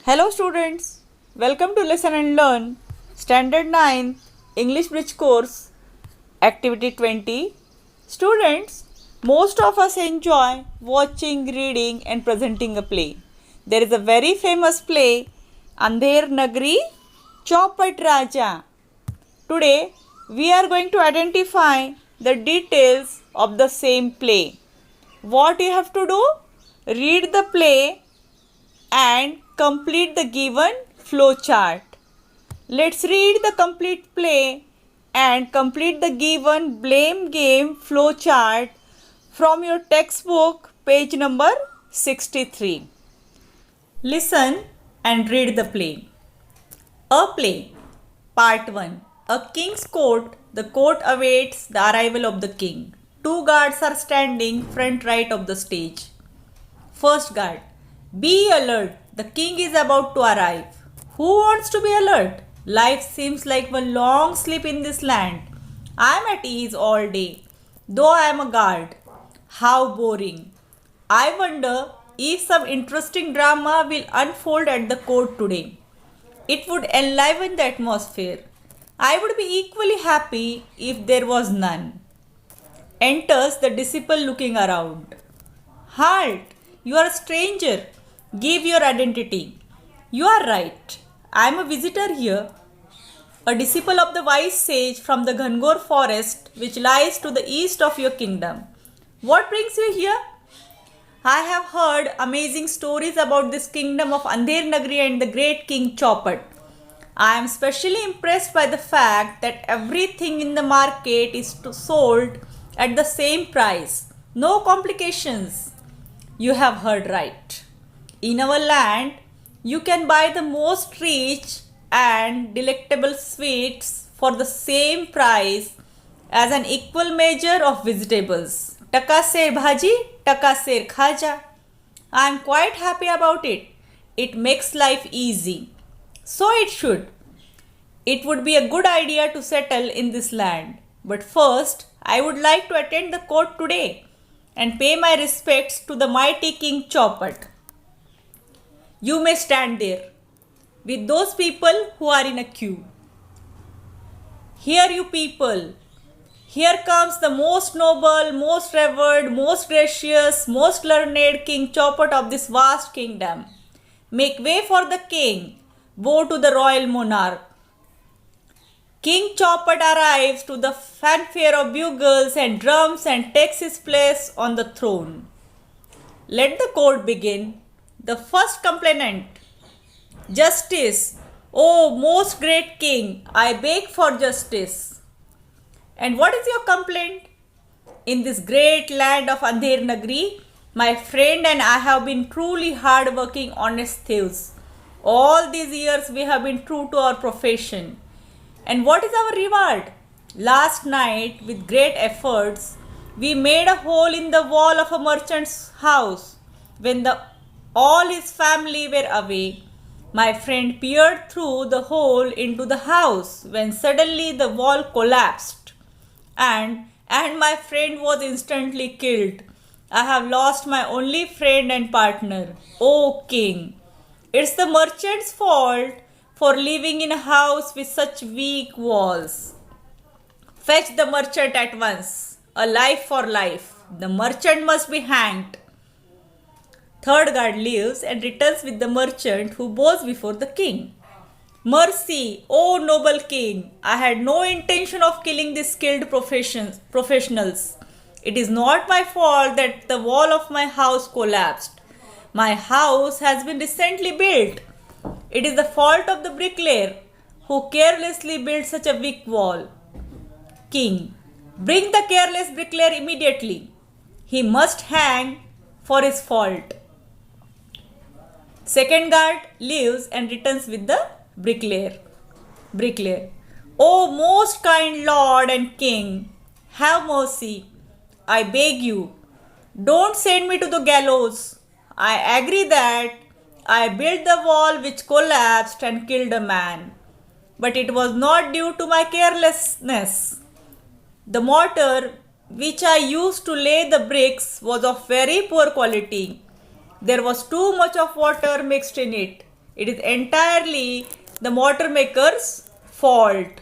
Hello students, welcome to Listen and Learn Standard 9 English Bridge Course Activity 20. Students, most of us enjoy watching, reading and presenting a play. There is a very famous play, Andher Nagri Chaupat Raja. Today we are going to identify the details of the same play. What you have to do? Read the play and complete the given flow chart. Let's read the complete play and complete the given blame game flow chart from your textbook, page number 63. Listen and read the play. A play, part 1. A king's court. The court awaits the arrival of the king. Two guards are standing front right of the stage. First guard, be alert, the king is about to arrive. Who wants to be alert? Life seems like one long sleep in this land. I am at ease all day, though I am a guard. How boring. I wonder if some interesting drama will unfold at the court today. It would enliven the atmosphere. I would be equally happy if there was none. Enters the disciple looking around. Halt! You are a stranger. Give your identity. You are right. I am a visitor here, a disciple of the wise sage from the Ghangor forest which lies to the east of your kingdom. What brings you here? I have heard amazing stories about this kingdom of Andher Nagri and the great king Chaupat. I am specially impressed by the fact that everything in the market is sold at the same price. No complications. You have heard right. In our land, you can buy the most rich and delectable sweets for the same price as an equal measure of vegetables. Taka ser bhaji, taka ser khaja. I am quite happy about it. It makes life easy. So it should. It would be a good idea to settle in this land. But first, I would like to attend the court today and pay my respects to the mighty King Chaupat. You may stand there with those people who are in a queue. Here you people, here comes the most noble, most revered, most gracious, most learned King Chaupat of this vast kingdom. Make way for the king, woe to the royal monarch. King Chaupat arrives to the fanfare of bugles and drums and takes his place on the throne. Let the court begin. The first complainant. Justice. O most great king, I beg for justice. And what is your complaint? In this great land of Andher Nagri, my friend and I have been truly hard-working, honest thieves. All these years we have been true to our profession. And what is our reward? Last night, with great efforts, we made a hole in the wall of a merchant's house. When all his family were away, my friend peered through the hole into the house when suddenly the wall collapsed and my friend was instantly killed. I have lost my only friend and partner. O king, it's the merchant's fault for living in a house with such weak walls. Fetch the merchant at once. A life for life. The merchant must be hanged. Third guard leaves and returns with the merchant who bows before the king. Mercy, O noble king! I had no intention of killing these skilled professionals. It is not my fault that the wall of my house collapsed. My house has been recently built. It is the fault of the bricklayer who carelessly built such a weak wall. King, bring the careless bricklayer immediately. He must hang for his fault. Second guard leaves and returns with the bricklayer. O most kind lord and king, have mercy. I beg you, don't send me to the gallows. I agree that I built the wall which collapsed and killed a man. But it was not due to my carelessness. The mortar which I used to lay the bricks was of very poor quality. There was too much of water mixed in it. It is entirely the mortar maker's fault.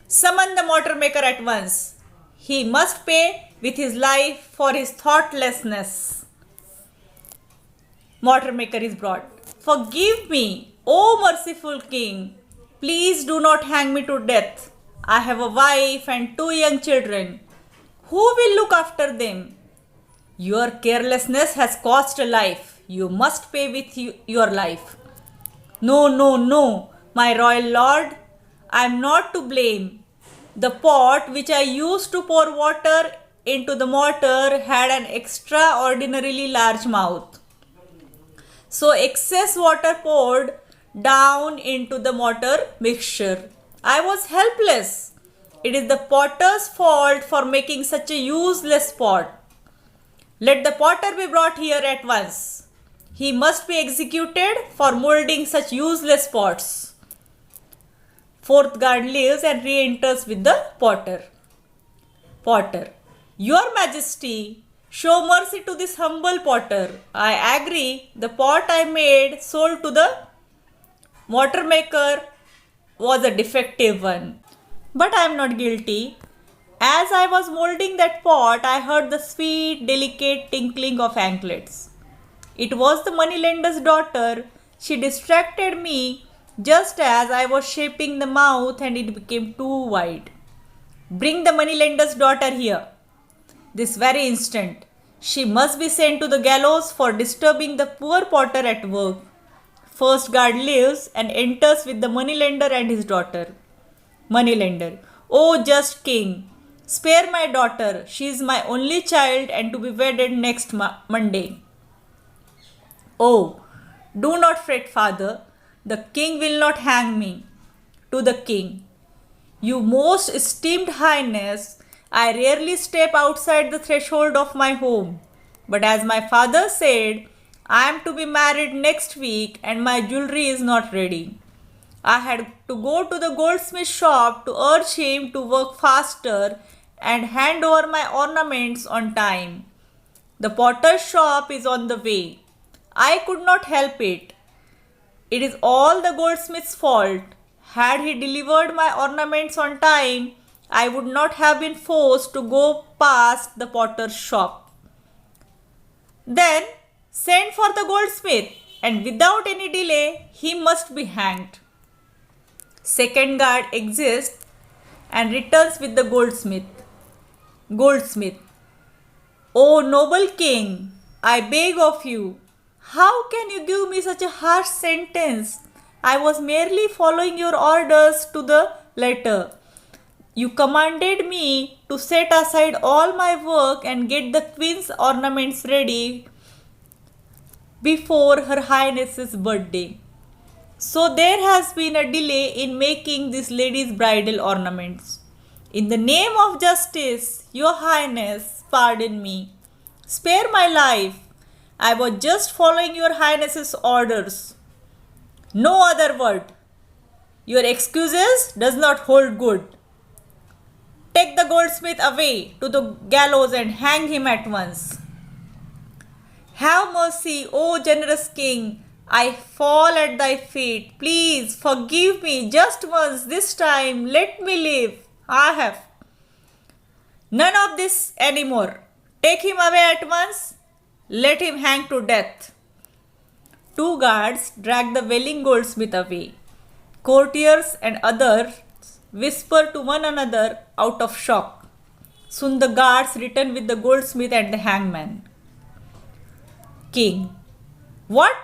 Summon the mortar maker at once. He must pay with his life for his thoughtlessness. Mortar maker is brought. Forgive me, O merciful king. Please do not hang me to death. I have a wife and 2 young children. Who will look after them? Your carelessness has cost a life. You must pay with your life. No, no, no, my royal lord. I am not to blame. The pot which I used to pour water into the mortar had an extraordinarily large mouth. So excess water poured down into the mortar mixture. I was helpless. It is the potter's fault for making such a useless pot. Let the potter be brought here at once. He must be executed for molding such useless pots. Fourth guard leaves and re-enters with the potter. Potter: Your Majesty, show mercy to this humble potter. I agree, the pot I made sold to the mortar maker was a defective one. But I am not guilty. As I was molding that pot, I heard the sweet, delicate tinkling of anklets. It was the moneylender's daughter. She distracted me just as I was shaping the mouth and it became too wide. Bring the moneylender's daughter here. This very instant. She must be sent to the gallows for disturbing the poor potter at work. First guard leaves and enters with the moneylender and his daughter. Moneylender: O just king, spare my daughter. She is my only child and to be wedded next Monday. Oh, do not fret, father. The king will not hang me. To the king: You most esteemed highness, I rarely step outside the threshold of my home. But as my father said, I am to be married next week and my jewelry is not ready. I had to go to the goldsmith shop to urge him to work faster and hand over my ornaments on time. The potter's shop is on the way. I could not help it. It is all the goldsmith's fault. Had he delivered my ornaments on time, I would not have been forced to go past the potter's shop. Then send for the goldsmith, and without any delay, he must be hanged. Second guard exits and returns with the goldsmith. Goldsmith: O noble king, I beg of you, how can you give me such a harsh sentence? I was merely following your orders to the letter. You commanded me to set aside all my work and get the queen's ornaments ready before Her Highness's birthday. So there has been a delay in making this lady's bridal ornaments. In the name of justice, Your Highness, pardon me. Spare my life. I was just following Your Highness's orders. No other word. Your excuses does not hold good. Take the goldsmith away to the gallows and hang him at once. Have mercy, O generous king. I fall at thy feet. Please forgive me just once. This time let me live. I have none of this anymore. Take him away at once. Let him hang to death. Two guards drag the wailing goldsmith away. Courtiers and others whisper to one another out of shock. Soon the guards return with the goldsmith and the hangman. King: What?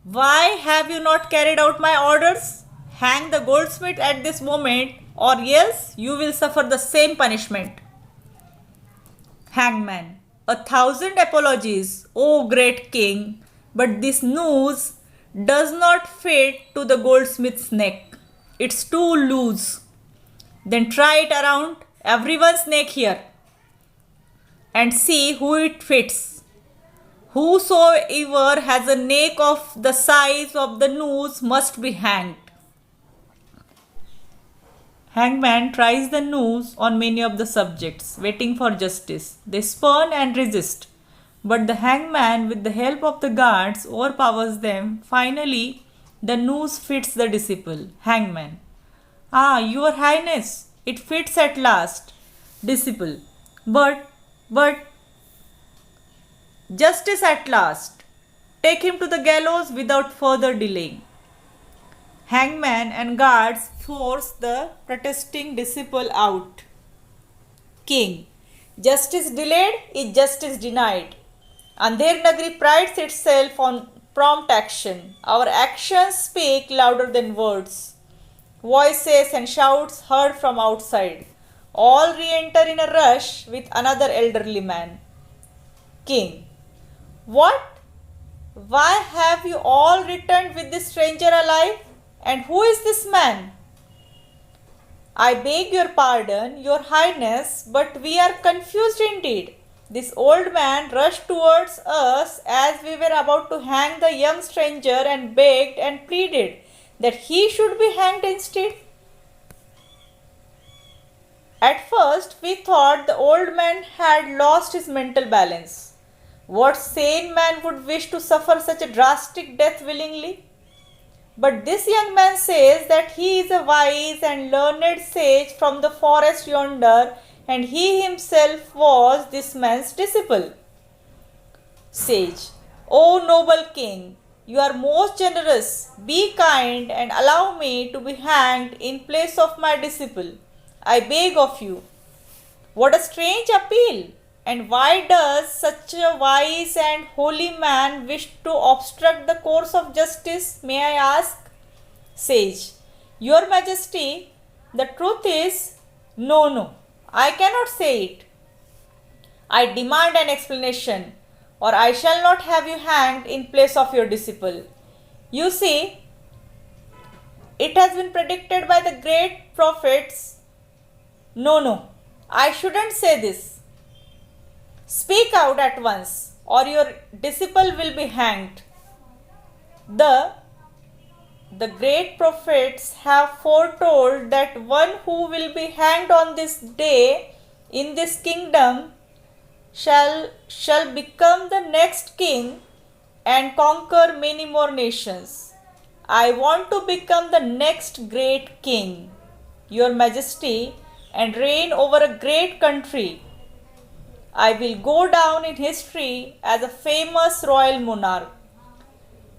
Why have you not carried out my orders? Hang the goldsmith at this moment, or else you will suffer the same punishment. Hangman: 1,000 apologies, O great king, but this noose does not fit to the goldsmith's neck. It's too loose. Then try it around everyone's neck here and see who it fits. Whosoever has a neck of the size of the noose must be hanged. Hangman tries the noose on many of the subjects, waiting for justice. They spurn and resist, But the hangman, with the help of the guards, overpowers them. Finally, the noose fits the disciple. Hangman. Ah, your highness, it fits at last. Disciple. But, justice at last. Take him to the gallows without further delay. Hangman and guards force the protesting disciple out. King. Justice delayed is justice denied. Andher Nagari prides itself on prompt action. Our actions speak louder than words. Voices and shouts heard from outside. All re-enter in a rush with another elderly man. King. What? Why have you all returned with this stranger alive? And who is this man? I beg your pardon, your highness, but we are confused indeed. This old man rushed towards us as we were about to hang the young stranger and begged and pleaded that he should be hanged instead. At first, we thought the old man had lost his mental balance. What sane man would wish to suffer such a drastic death willingly? But this young man says that he is a wise and learned sage from the forest yonder, and he himself was this man's disciple. Sage. O noble king, you are most generous. Be kind and allow me to be hanged in place of my disciple. I beg of you. What a strange appeal! And why does such a wise and holy man wish to obstruct the course of justice, may I ask? Sage. Your Majesty, the truth is, no, I cannot say it. I demand an explanation, or I shall not have you hanged in place of your disciple. You see, it has been predicted by the great prophets. No, I shouldn't say this. Speak out at once, or your disciple will be hanged. The great prophets have foretold that one who will be hanged on this day in this kingdom shall become the next king and conquer many more nations. I want to become the next great king, your Majesty, and reign over a great country. I will go down in history as a famous royal monarch.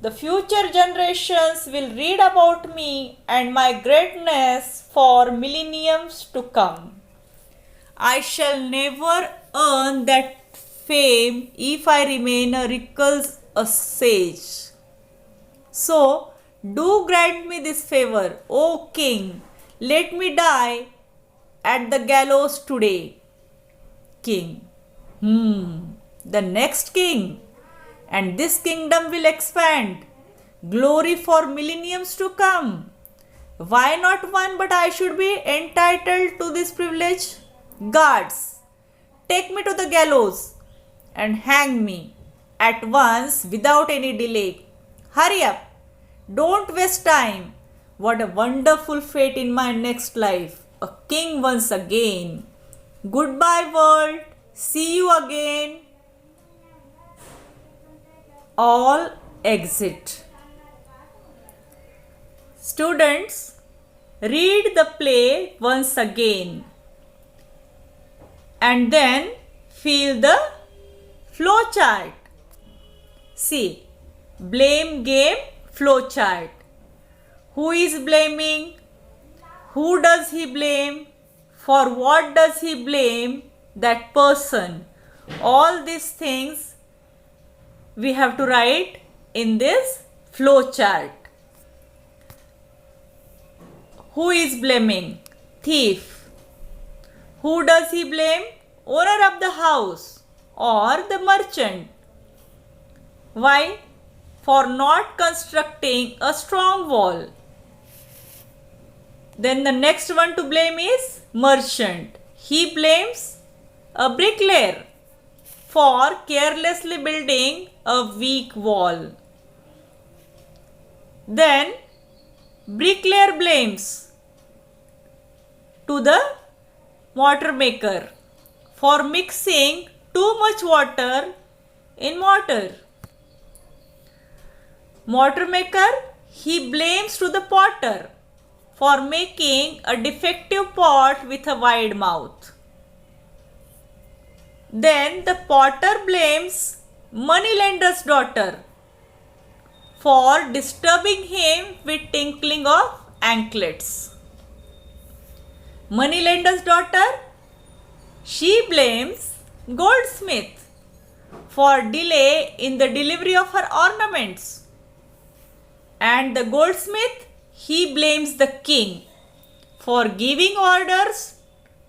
The future generations will read about me and my greatness for millenniums to come. I shall never earn that fame if I remain a recluse, a sage. So, do grant me this favor, O king. Let me die at the gallows today. King. The next king, and this kingdom will expand. Glory for millenniums to come. Why not one, but I should be entitled to this privilege? Guards, take me to the gallows and hang me at once without any delay. Hurry up. Don't waste time. What a wonderful fate in my next life. A king once again. Goodbye, world. See you again. All exit. Students, read the play once again and then feel the flow chart. See, blame game flow chart. Who is blaming? Who does he blame? For what does he blame that person? All these things we have to write in this flow chart. Who is blaming? Thief. Who does he blame? Owner of the house or the merchant. Why? For not constructing a strong wall. Then the next one to blame is merchant. He blames a bricklayer for carelessly building a weak wall. Then bricklayer blames to the water maker for mixing too much water in mortar. Mortar maker, he blames to the potter for making a defective pot with a wide mouth. Then the potter blames moneylender's daughter for disturbing him with tinkling of anklets. Moneylender's daughter, she blames goldsmith for delay in the delivery of her ornaments. And the goldsmith, he blames the king for giving orders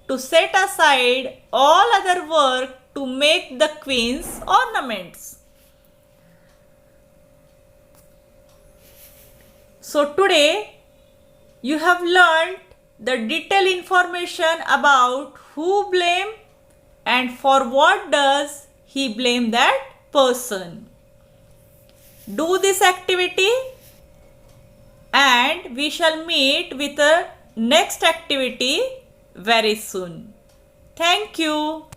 to set aside all other work to make the queen's ornaments. So today you have learned the detailed information about who blame and for what does he blame that person. Do this activity and we shall meet with a next activity very soon. Thank you.